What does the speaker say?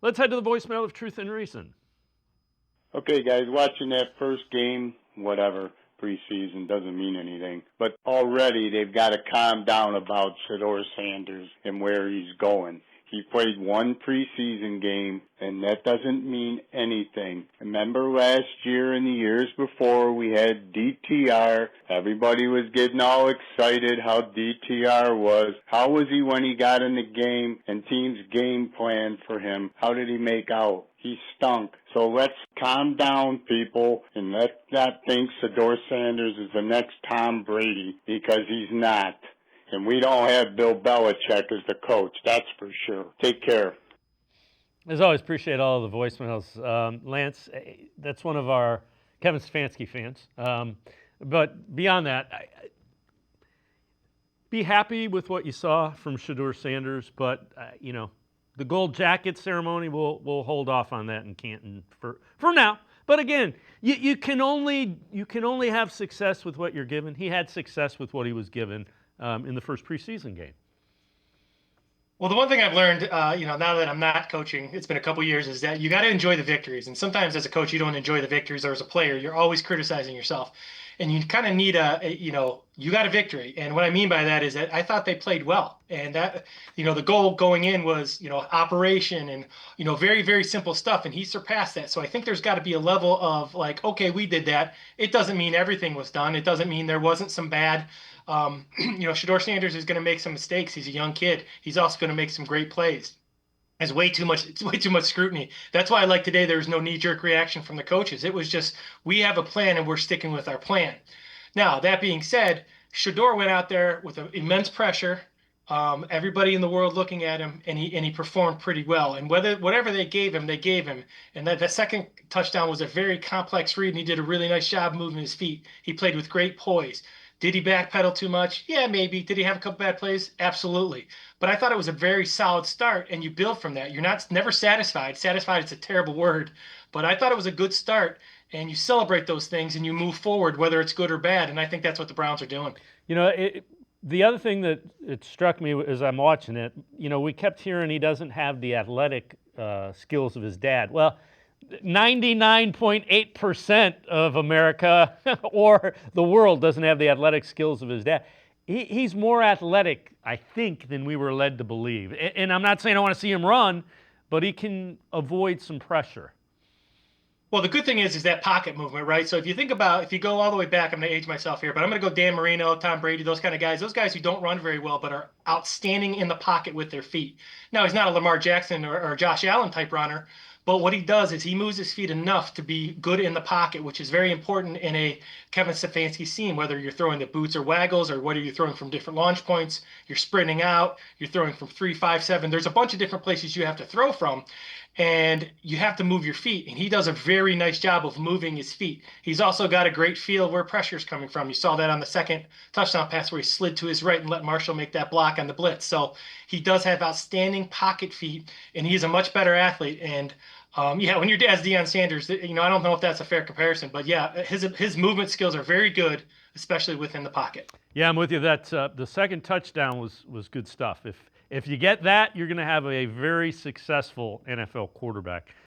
Let's head to the voicemail of Truth and Reason. Okay, guys, watching that first game, whatever, preseason doesn't mean anything. But already they've got to calm down about Shedeur Sanders and where he's going. He played one preseason game, and that doesn't mean anything. Remember last year and the years before we had DTR. Everybody was getting all excited how DTR was. How was he when he got in the game and teams game plan for him? How did he make out? He stunk. So let's calm down, people, and let's not think Shedeur Sanders is the next Tom Brady, because he's not. And we don't have Bill Belichick as the coach, that's for sure. Take care. As always, appreciate all of the voicemails. Lance, that's one of our Kevin Stefanski fans. But beyond that, be happy with what you saw from Shedeur Sanders, but, the gold jacket ceremony, we'll hold off on that in Canton for now. But again, you can only have success with what you're given. He had success with what he was given in the first preseason game. Well, the one thing I've learned, now that I'm not coaching, it's been a couple years, is that you got to enjoy the victories. And sometimes as a coach, you don't enjoy the victories, or as a player, you're always criticizing yourself. And you kind of need you got a victory. And what I mean by that is that I thought they played well. And that, the goal going in was, operation and, very, very simple stuff. And he surpassed that. So I think there's got to be a level of like, okay, we did that. It doesn't mean everything was done. It doesn't mean there wasn't some bad. Shedeur Sanders is going to make some mistakes. He's a young kid. He's also going to make some great plays. It's way too much scrutiny. That's why I like today there was no knee-jerk reaction from the coaches. It was just, we have a plan and we're sticking with our plan. Now, that being said, Shedeur went out there with immense pressure, everybody in the world looking at him, and he performed pretty well. And whatever they gave him. And that second touchdown was a very complex read, and he did a really nice job moving his feet. He played with great poise. Did he backpedal too much? Yeah, maybe. Did he have a couple bad plays? Absolutely. But I thought it was a very solid start, and you build from that. You're never satisfied. Satisfied is a terrible word. But I thought it was a good start, and you celebrate those things, and you move forward, whether it's good or bad. And I think that's what the Browns are doing. The other thing that it struck me as I'm watching it, we kept hearing he doesn't have the athletic skills of his dad. Well, 99.8% of America or the world doesn't have the athletic skills of his dad. He's more athletic, I think, than we were led to believe. And I'm not saying I want to see him run, but he can avoid some pressure. Well, the good thing is that pocket movement, right? So if you go all the way back, I'm going to age myself here, but I'm going to go Dan Marino, Tom Brady, those kind of guys, those guys who don't run very well, but are outstanding in the pocket with their feet. Now, he's not a Lamar Jackson or Josh Allen type runner, but what he does is he moves his feet enough to be good in the pocket, which is very important in a Kevin Stefanski scheme, whether you're throwing the boots or waggles, or whether you're throwing from different launch points, you're sprinting out, you're throwing from 3, 5, 7. There's a bunch of different places you have to throw from, and you have to move your feet. And he does a very nice job of moving his feet. He's also got a great feel where pressure is coming from. You saw that on the second touchdown pass where he slid to his right and let Marshall make that block on the blitz. So he does have outstanding pocket feet, and he's a much better athlete. And when your dad's Deion Sanders, I don't know if that's a fair comparison, but yeah, his movement skills are very good, especially within the pocket. Yeah, I'm with you. That the second touchdown was good stuff. If you get that, you're going to have a very successful NFL quarterback.